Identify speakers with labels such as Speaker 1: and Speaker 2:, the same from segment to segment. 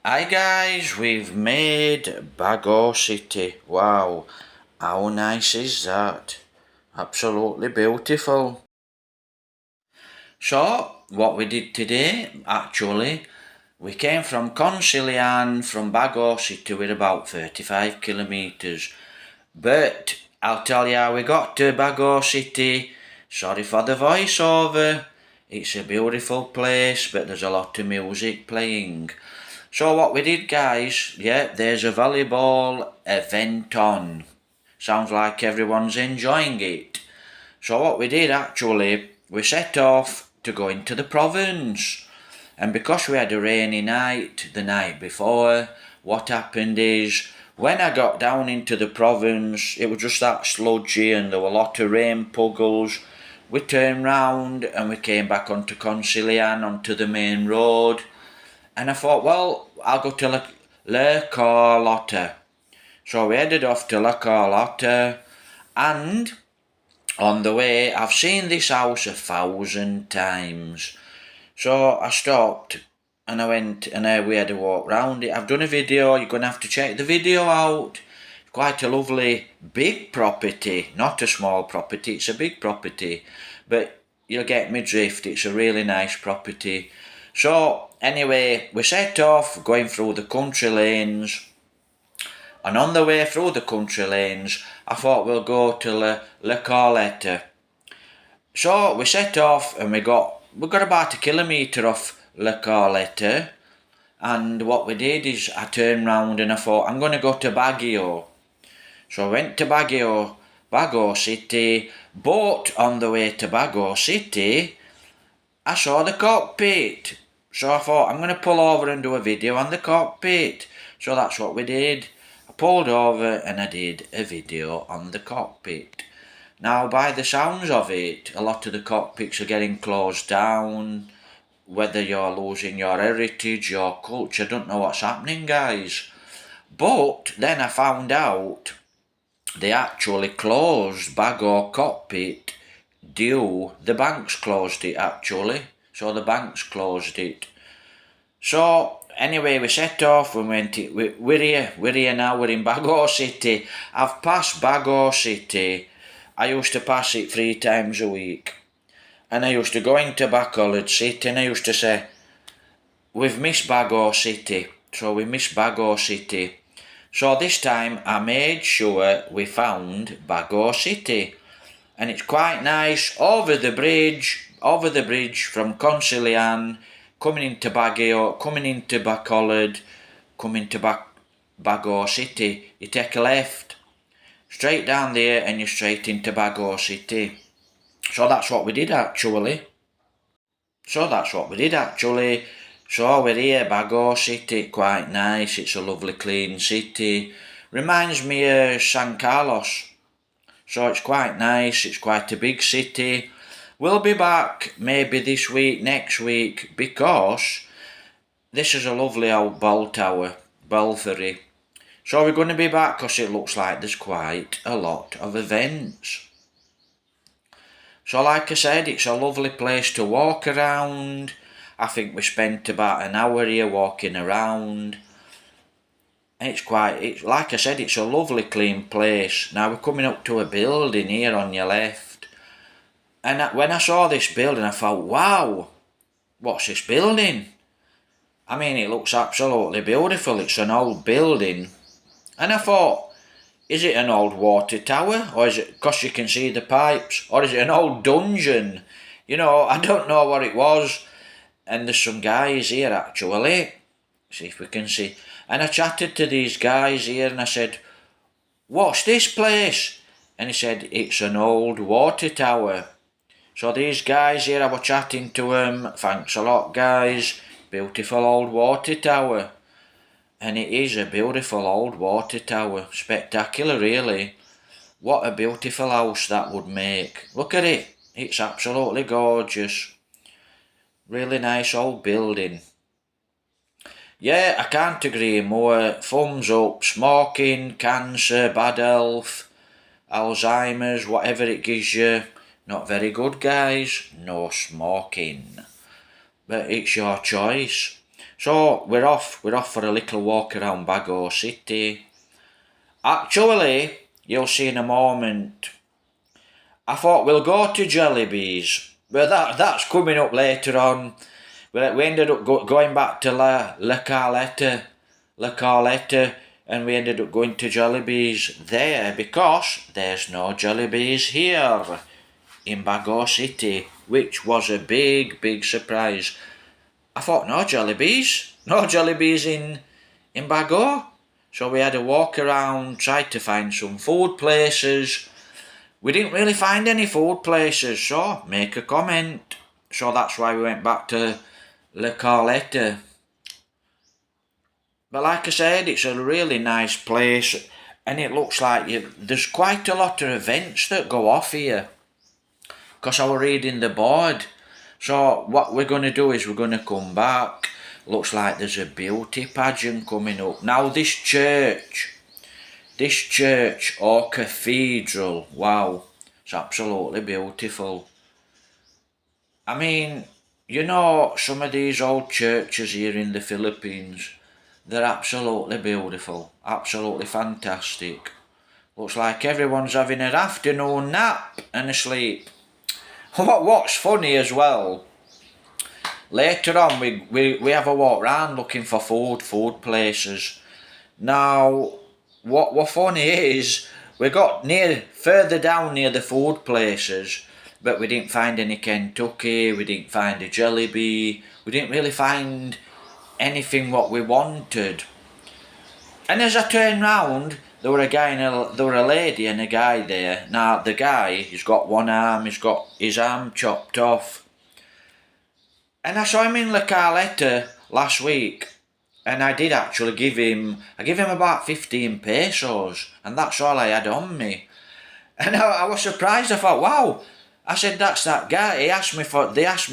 Speaker 1: Hi guys, we've made Bago City. Wow, how nice is that? Absolutely beautiful. So, what we did today, actually, we came from Cansilyan from Bago City with about 35 kilometres. But I'll tell you how we got to Bago City. Sorry for the voiceover. It's a beautiful place, but there's a lot of music playing. So what we did, guys, yeah, there's a volleyball event on. Sounds like everyone's enjoying it. So what we did, actually, we set off to go into the province. And because we had a rainy night the night before, what happened is, when I got down into the province, it was just that sludgy and there were a lot of rain puddles. We turned round and we came back onto Cansilyan, onto the main road. And I thought, well, I'll go to Le Carlotta. So we headed off to Le Carlotta, and on the way, I've seen this house 1,000 times. So I stopped and I went and we had a walk round it. I've done a video, you're going to have to check the video out. Quite a lovely big property, not a small property, it's a big property. But you'll get me drift, it's a really nice property. So anyway, we set off going through the country lanes, and on the way through the country lanes, I thought we'll go to Le Carletta. So we set off and we got about a kilometre off Le Carletta, and what we did is I turned round and I thought I'm going to go to Baguio. So I went to Bago City, but on the way to Bago City, I saw the cockpit. So I thought I'm going to pull over and do a video on the cockpit. So that's what we did. I pulled over and I did a video on the cockpit. Now, by the sounds of it, a lot of the cockpits are getting closed down. Whether you're losing your heritage, your culture, I don't know what's happening, guys. But then I found out they actually closed Bago cockpit the banks closed it actually. So the banks closed it. So anyway, we set off, we're here now, we're in Bago City. I've passed Bago City. I used to pass it 3 times a week. And I used to go into Bacolod City and I used to say, we've missed Bago City. So we missed Bago City. So this time I made sure we found Bago City. And it's quite nice, over the bridge from Cansilyan, coming into Baguio, coming into Bacolod, coming to Bago City. You take a left, straight down there and you're straight into Bago City. So that's what we did actually. So we're here, Bago City, quite nice, it's a lovely clean city. Reminds me of San Carlos. So it's quite nice, it's quite a big city. We'll be back maybe this week, next week, because this is a lovely old bell tower, belfry. So we're going to be back because it looks like there's quite a lot of events. So like I said, it's a lovely place to walk around. I think we spent about an hour here walking around. Like I said, it's a lovely clean place. Now we're coming up to a building here on your left. And when I saw this building, I thought, wow, what's this building? I mean, it looks absolutely beautiful. It's an old building. And I thought, is it an old water tower? Or is it, because you can see the pipes? Or is it an old dungeon? You know, I don't know what it was. And there's some guys here actually. See if we can see. And I chatted to these guys here and I said, what's this place? And he said, it's an old water tower. So these guys here, I was chatting to them. Thanks a lot, guys. Beautiful old water tower. And it is a beautiful old water tower. Spectacular, really. What a beautiful house that would make. Look at it. It's absolutely gorgeous. Really nice old building. Yeah, I can't agree more. Thumbs up. Smoking, cancer, bad health, Alzheimer's, whatever it gives you. Not very good, guys. No smoking. But it's your choice. So we're off for a little walk around Bago City. Actually, you'll see in a moment, I thought we'll go to Jellybees, but that's coming up later on. We ended up going back to Le Carletta, and we ended up going to Jellybees there because there's no Jellybees here in Bago City, which was a big surprise. I thought no Jellybees in Bago. So we had a walk around, tried to find some food places. We didn't really find any food places, so make a comment. So that's why we went back to Le Carletta. But like I said, it's a really nice place, and it looks like there's quite a lot of events that go off here. Because I was reading the board. So what we're going to do is we're going to come back. Looks like there's a beauty pageant coming up. Now this church or cathedral, wow, it's absolutely beautiful. I mean, you know, some of these old churches here in the Philippines, they're absolutely beautiful, absolutely fantastic. Looks like everyone's having an afternoon nap and a sleep. What's funny as well, later on we have a walk round looking for food places. Now, what funny is, we got further down near the food places, but we didn't find any Kentucky, we didn't find a Jollibee, we didn't really find anything what we wanted. And as I turned round, there were a lady and a guy there. Now the guy, he's got one arm, he's got his arm chopped off. And I saw him in La Carletta last week, and I did actually give him about 15 pesos, and that's all I had on me. And I was surprised. I thought, wow. I said, that's that guy. They asked me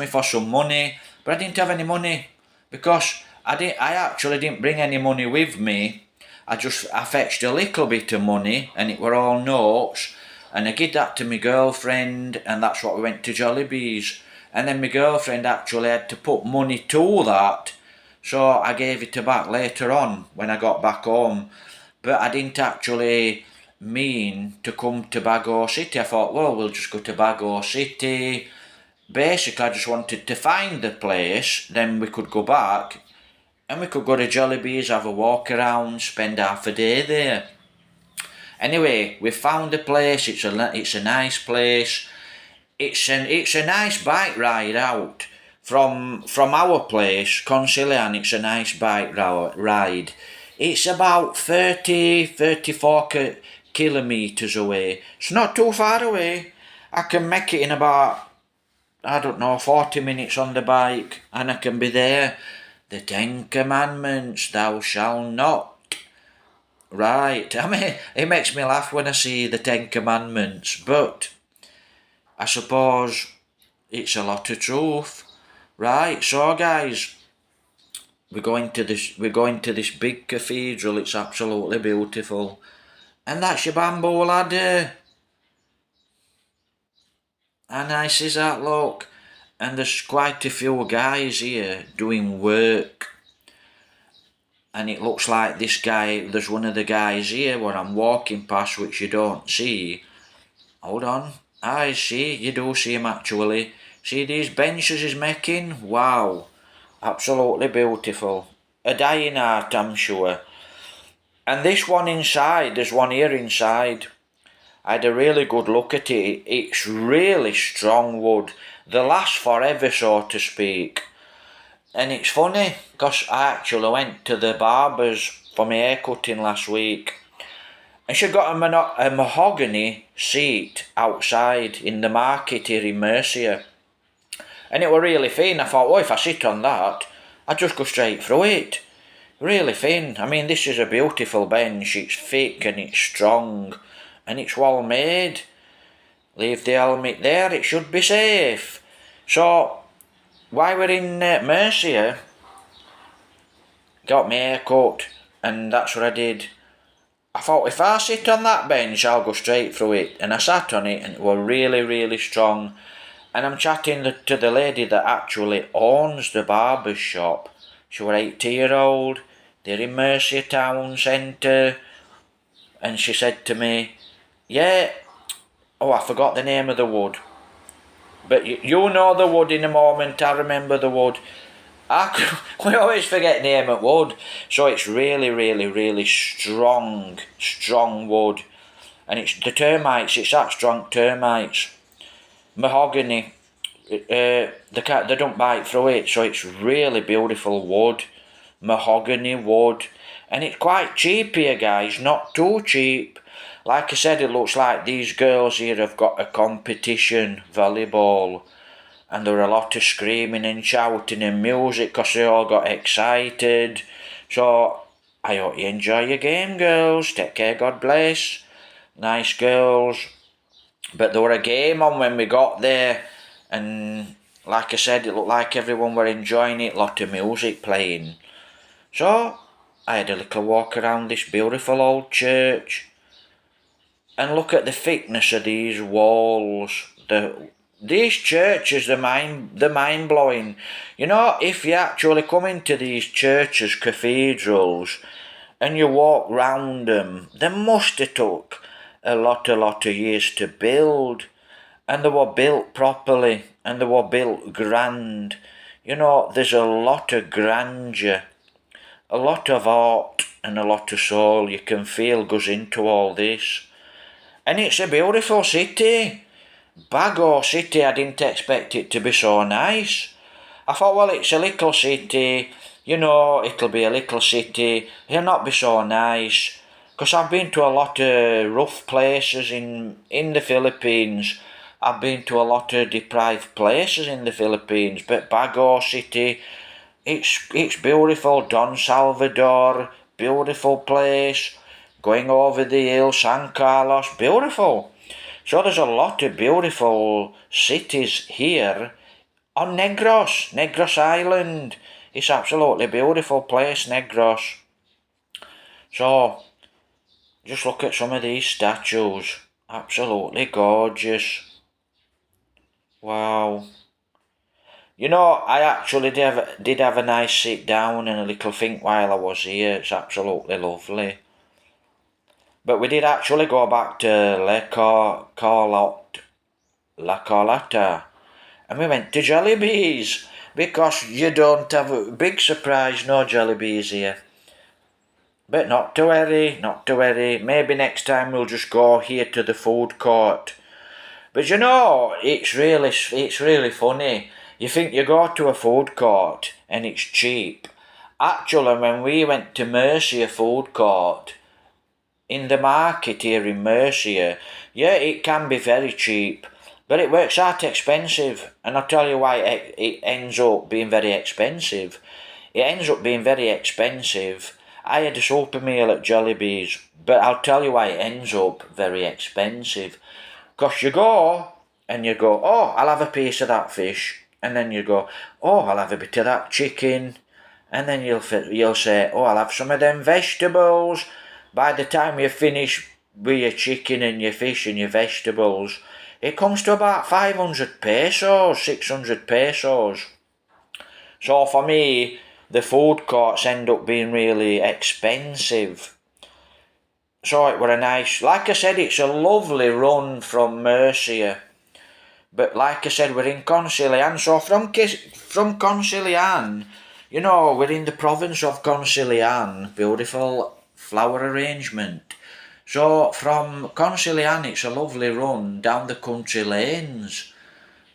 Speaker 1: for some money, but I didn't have any money because I actually didn't bring any money with me. I fetched a little bit of money, and it were all notes, and I gave that to my girlfriend, and that's what we went to Jollibee's. And then my girlfriend actually had to put money to that, so I gave it back later on when I got back home. But I didn't actually mean to come to Bago City. I thought, well, we'll just go to Bago City. Basically, I just wanted to find the place, then we could go back, and we could go to Jollibee's, have a walk around, spend half a day there. Anyway, we found the place. It's a nice place. It's a nice bike ride out from our place, Cansilyan. It's a nice bike ride. It's about 34 kilometres away. It's not too far away. I can make it in about, 40 minutes on the bike, and I can be there. The 10 Commandments, thou shalt not. Right, I mean, it makes me laugh when I see the 10 Commandments, but I suppose it's a lot of truth. Right, so guys, we're going to this big cathedral. It's absolutely beautiful. And that's your bamboo ladder. How nice is that, look? And there's quite a few guys here doing work. And it looks like this guy, there's one of the guys here where I'm walking past, which you don't see. Hold on. I see, you do see him actually. See these benches he's making? Wow. Absolutely beautiful. A dying art, I'm sure. And this one inside, there's one here inside. I had a really good look at it. It's really strong wood. They last forever, so to speak. And it's funny, because I actually went to the barber's for my hair cutting last week. And she got a mahogany seat outside in the market here in Mercia. And it were really thin. I thought, oh, if I sit on that, I'd just go straight through it. Really thin. I mean, this is a beautiful bench. It's thick and it's strong. And it's well made. Leave the helmet there, it should be safe. So, while we're in Mercia, got my hair cut, and that's what I did. I thought, if I sit on that bench, I'll go straight through it. And I sat on it, and it was really strong. And I'm chatting to the lady that actually owns the barber's shop. She were 80-year-old. They're in Mercia Town Centre. And she said to me, yeah, oh, I forgot the name of the wood. But you know the wood in a moment, I remember the wood. We always forget name of wood. So it's really, really, really strong wood. And it's the termites, it's that strong termites. Mahogany, they don't bite through it, so it's really beautiful wood. Mahogany wood. And it's quite cheap here, guys, not too cheap. Like I said, it looks like these girls here have got a competition, volleyball. And there were a lot of screaming and shouting and music because they all got excited. So, I hope you enjoy your game, girls. Take care, God bless. Nice girls. But there were a game on when we got there, and like I said, it looked like everyone were enjoying it, lot of music playing. So I had a little walk around this beautiful old church, and look at the thickness of these walls. These churches, they're mind-blowing. You know, if you actually come into these churches, cathedrals, and you walk round them, they must have took a lot of years to build, and they were built properly, and they were built grand. You know, there's a lot of grandeur, a lot of art, and a lot of soul you can feel goes into all this. And it's a beautiful city. Bago City, I didn't expect it to be so nice. I thought, well, it's a little city, you know, it'll be a little city, it'll not be so nice. Because I've been to a lot of rough places in the Philippines. I've been to a lot of deprived places in the Philippines. But Bago City, it's beautiful. Don Salvador, beautiful place. Going over the hill, San Carlos, beautiful. So there's a lot of beautiful cities here on Negros Island. It's absolutely beautiful place, Negros. So, just look at some of these statues. Absolutely gorgeous. Wow. You know, I actually did have a nice sit down and a little think while I was here. It's absolutely lovely. But we did actually go back to La Carlotta. And we went to Jollibees. Because you don't have a big surprise, no Jollibees here. But not to worry. Maybe next time we'll just go here to the food court. But you know, it's really funny. You think you go to a food court and it's cheap. Actually, when we went to Mercia food court, in the market here in Mercia, yeah, it can be very cheap. But it works out expensive. And I'll tell you why it ends up being very expensive. It ends up being very expensive. I had a super meal at Jollibees, but I'll tell you why it ends up very expensive. Because you go, and you go, oh, I'll have a piece of that fish. And then you go, oh, I'll have a bit of that chicken. And then you'll say, oh, I'll have some of them vegetables. By the time you finish with your chicken and your fish and your vegetables, it comes to about 500 pesos, 600 pesos. So for me, the food courts end up being really expensive. So it were a nice, like I said, it's a lovely run from Mercia. But like I said, we're in Cansilyan. So from Cansilyan, you know, we're in the province of Cansilyan. Beautiful flower arrangement. So from Cansilyan, it's a lovely run down the country lanes.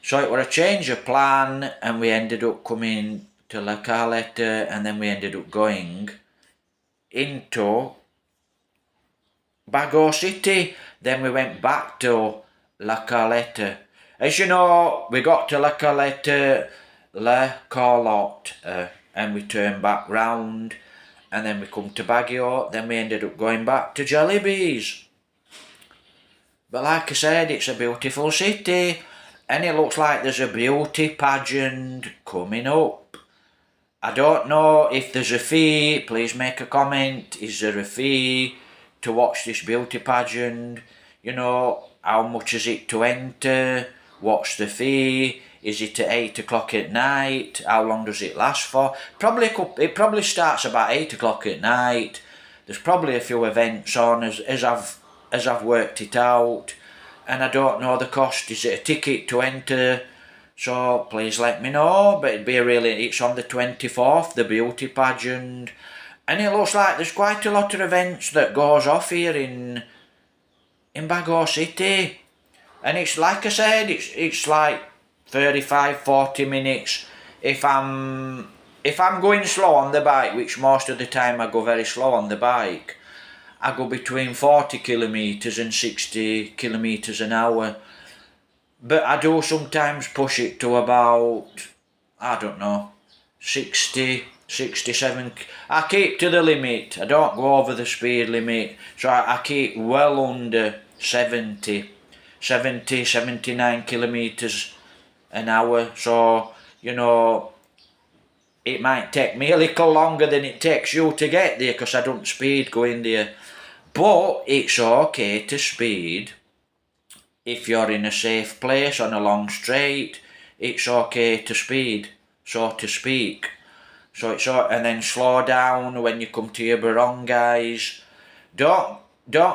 Speaker 1: So it were a change of plan, and we ended up coming to La Carleta, and then we ended up going into Bago City. Then we went back to La Carleta. As you know, we got to La Carleta, and we turned back round, and then we come to Baguio. Then we ended up going back to Jollibees. But like I said, it's a beautiful city, and it looks like there's a beauty pageant coming up. I don't know if there's a fee. Please make a comment. Is there a fee to watch this beauty pageant? You know, how much is it to enter? What's the fee? Is it at 8 o'clock at night? How long does it last for? It probably starts about 8 o'clock at night. There's probably a few events on as I've worked it out, and I don't know the cost. Is it a ticket to enter? So please let me know. But it's on the 24th, the beauty pageant, and it looks like there's quite a lot of events that goes off here in Bago City, and it's like I said, it's like 35-40 minutes if I'm going slow on the bike, which most of the time I go very slow on the bike. I go between 40 kilometres and 60 kilometres an hour, but I do sometimes push it to about, I don't know, 60, 67. I keep to the limit. I don't go over the speed limit, so I keep well under 70, 79 kilometres an hour. So, you know, it might take me a little longer than it takes you to get there, because I don't speed going there. But it's okay to speed if you're in a safe place on a long straight. It's okay to speed, so to speak. And then slow down when you come to your barongays. Don't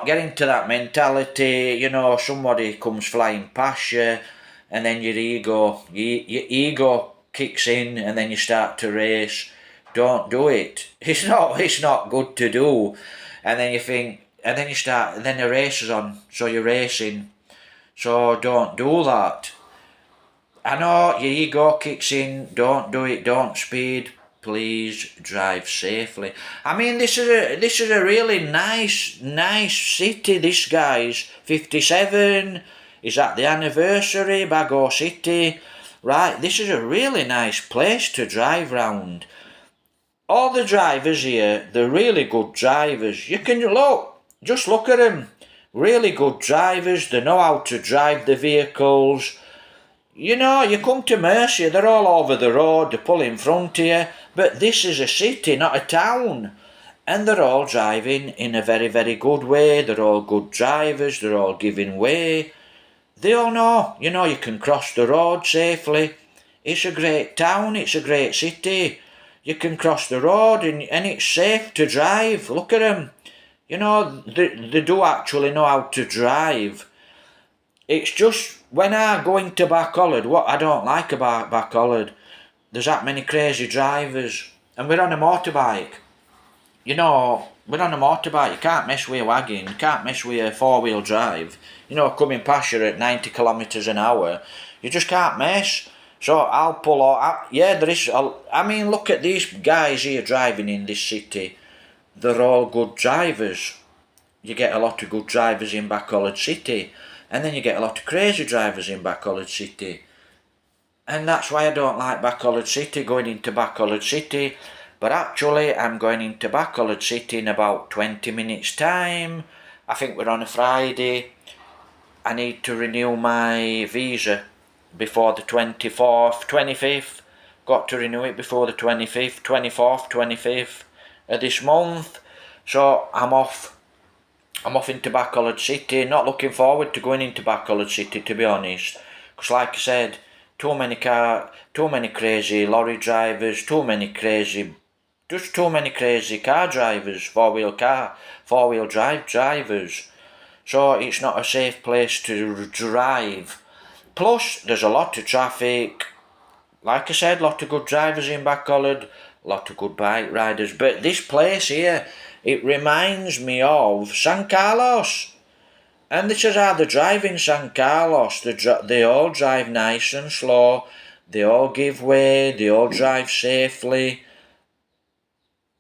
Speaker 1: get into that mentality, you know, somebody comes flying past you and then your ego kicks in and then you start to race. Don't do it. It's not good to do. And then you think, and then you start, and then the race is on, so you're racing. So don't do that. I know your ego kicks in, don't do it, don't speed. Please drive safely. I mean, this is a really nice city. This guy's 57. Is that the anniversary? Bago City. Right, this is a really nice place to drive round. All the drivers here, they're really good drivers. You can just look at them. Really good drivers. They know how to drive the vehicles. You know, you come to Mercia, they're all over the road, they pull in front of you, but this is a city, not a town. And they're all driving in a very, very good way. They're all good drivers, they're all giving way. They all know, you know, you can cross the road safely. It's a great town, it's a great city. You can cross the road and it's safe to drive. Look at them. You know, they do actually know how to drive. It's just, when I go into Bacolod, what I don't like about Bacolod, there's that many crazy drivers. And we're on a motorbike. You know, we're on a motorbike, you can't mess with a wagon, you can't mess with a four-wheel drive. You know, coming past you at 90 kilometres an hour, you just can't mess. So I'll pull out, yeah, I mean, look at these guys here driving in this city. They're all good drivers. You get a lot of good drivers in Bacolod City. And then you get a lot of crazy drivers in Bacolod City. And that's why I don't like Bacolod City, going into Bacolod City. But actually, I'm going into Bacolod City in about 20 minutes' time. I think we're on a Friday. I need to renew my visa before the 24th, 25th. Got to renew it before the 25th, 24th, 25th of this month. So I'm off into Bacolod City. Not looking forward to going into Bacolod City, to be honest. Because like I said, too many crazy lorry drivers, too many crazy car drivers, four-wheel drive drivers. So it's not a safe place to drive. Plus, there's a lot of traffic. Like I said, a lot of good drivers in Bacolod, a lot of good bike riders. But this place here, it reminds me of San Carlos. And this is how they drive in San Carlos. They all drive nice and slow. They all give way. They all drive safely.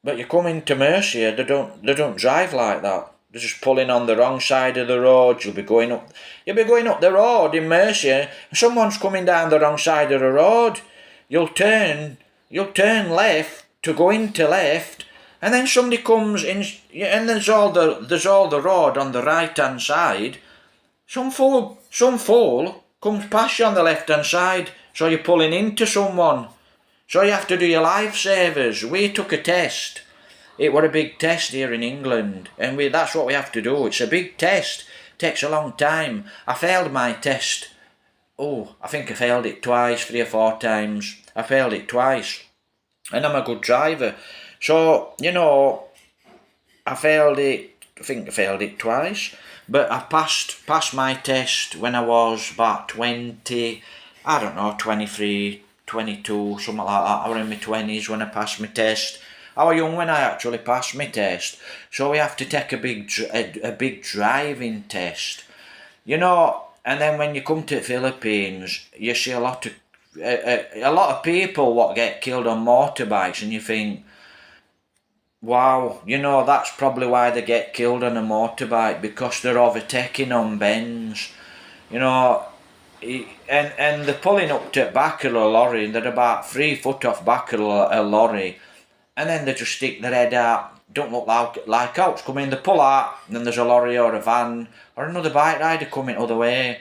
Speaker 1: But you come into Mercia, they don't drive like that. They're just pulling on the wrong side of the road. You'll be going up the road in Mercia, and someone's coming down the wrong side of the road. You'll turn left to go into left, and then somebody comes in, and there's all the road on the right hand side. Some fool comes past you on the left hand side, so you're pulling into someone. So you have to do your lifesavers. We took a test. It was a big test here in England, and that's what we have to do. It's a big test. Takes a long time. I failed my test Oh, I think I failed it twice, 3 or 4 times. I failed it twice. And I'm a good driver. So, you know, I think I failed it twice. But I passed my test when I was about 20, I don't know, 23, 22, something like that. I was in my 20s when I passed my test. I was young when I actually passed my test. So we have to take a big driving test. You know, and then when you come to the Philippines, you see a lot of people what get killed on motorbikes, and you think, wow, you know, that's probably why they get killed on a motorbike, because they're overtaking on bends, you know, and they're pulling up to the back of a lorry, and they're about 3 foot off back of a lorry, and then they just stick their head out, don't look like out's coming, they pull out, and then there's a lorry or a van, or another bike rider coming other way.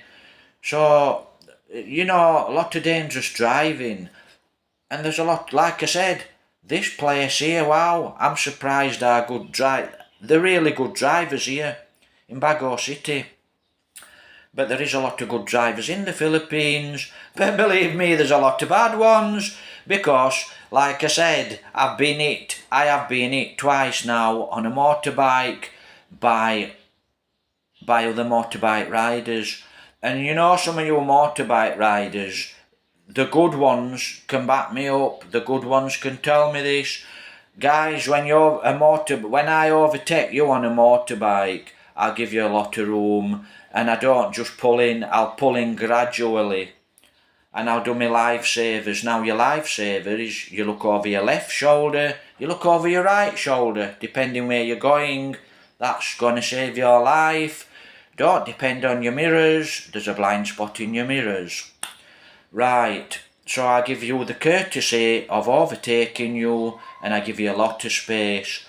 Speaker 1: So, you know, a lot of dangerous driving, and there's a lot, like I said, this place here, wow, I'm surprised how good they're really good drivers here in Bago City. But there is a lot of good drivers in the Philippines, but believe me, there's a lot of bad ones, because, like I said, I have been hit twice now on a motorbike by other motorbike riders. And you know, some of you motorbike riders, the good ones can back me up, the good ones can tell me this. Guys, when I overtake you on a motorbike, I'll give you a lot of room, and I don't just pull in, I'll pull in gradually, and I'll do my lifesavers. Now your lifesaver is, you look over your left shoulder, you look over your right shoulder, depending where you're going, that's going to save your life. Don't depend on your mirrors, there's a blind spot in your mirrors. Right, so I give you the courtesy of overtaking you, and I give you a lot of space.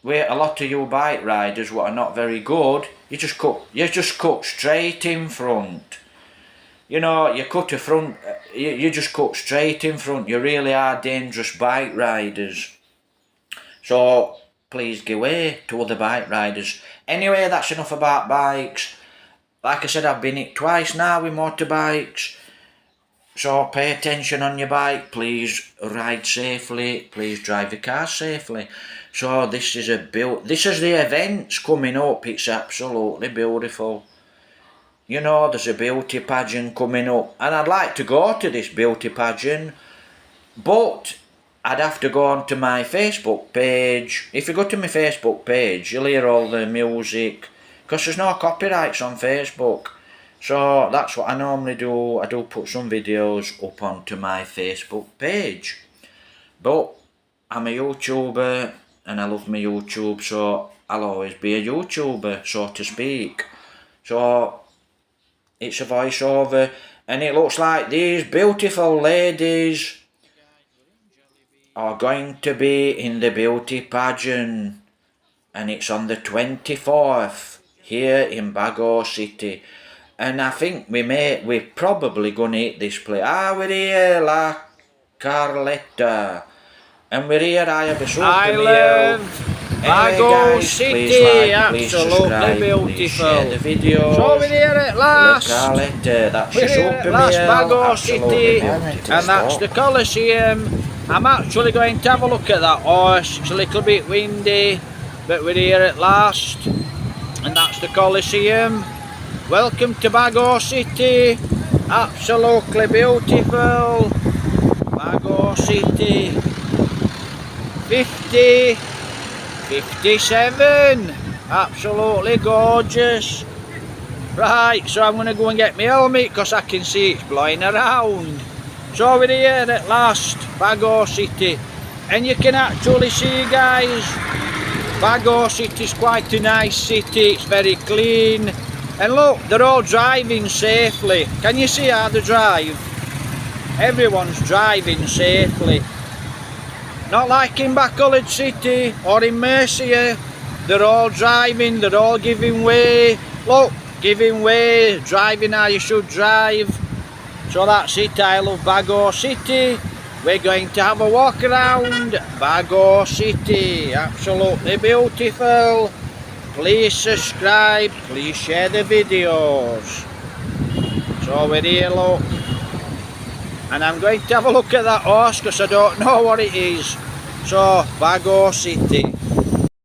Speaker 1: Where a lot of you bike riders what are not very good, you just cut straight in front. You know, you just cut straight in front. You really are dangerous bike riders. So please give way to other bike riders. Anyway, that's enough about bikes. Like I said, I've been hit twice now with motorbikes. So pay attention on your bike, please ride safely, please drive your car safely. So this is the events coming up, it's absolutely beautiful. You know, there's a beauty pageant coming up, and I'd like to go to this beauty pageant, but I'd have to go onto my Facebook page. If you go to my Facebook page, you'll hear all the music, because there's no copyrights on Facebook. So that's what I normally do. I do put some videos up onto my Facebook page. But I'm a YouTuber, and I love my YouTube, so I'll always be a YouTuber, so to speak. So it's a voiceover, and it looks like these beautiful ladies are going to be in the beauty pageant, and it's on the 24th here in Bago City. And I think we're probably gonna hit this place. We're here, La Carletta, and we're here. I have a super
Speaker 2: Bago City, absolutely beautiful.
Speaker 1: The video.
Speaker 2: So we're here at last.
Speaker 1: La Carletta, that's
Speaker 2: We're here at last, Bago City, and that's the Coliseum. I'm actually going to have a look at that horse. It's a little bit windy, but we're here at last, and that's the Coliseum. Welcome to Bago City, absolutely beautiful. Bago City, 50, 57, absolutely gorgeous. Right, so I'm going to go and get my helmet, because I can see it's blowing around. So we're here at last, Bago City, and you can actually see, guys, Bago City is quite a nice city, it's very clean. And look, they're all driving safely. Can you see how they drive? Everyone's driving safely. Not like in Bacolod City or in Mercia. They're all driving, they're all giving way. Look, giving way, driving how you should drive. So that's it, I love Bago City. We're going to have a walk around Bago City. Absolutely beautiful. Please subscribe, please share the videos. So we're here, look. And I'm going to have a look at that horse because I don't know what it is. So, Bago City.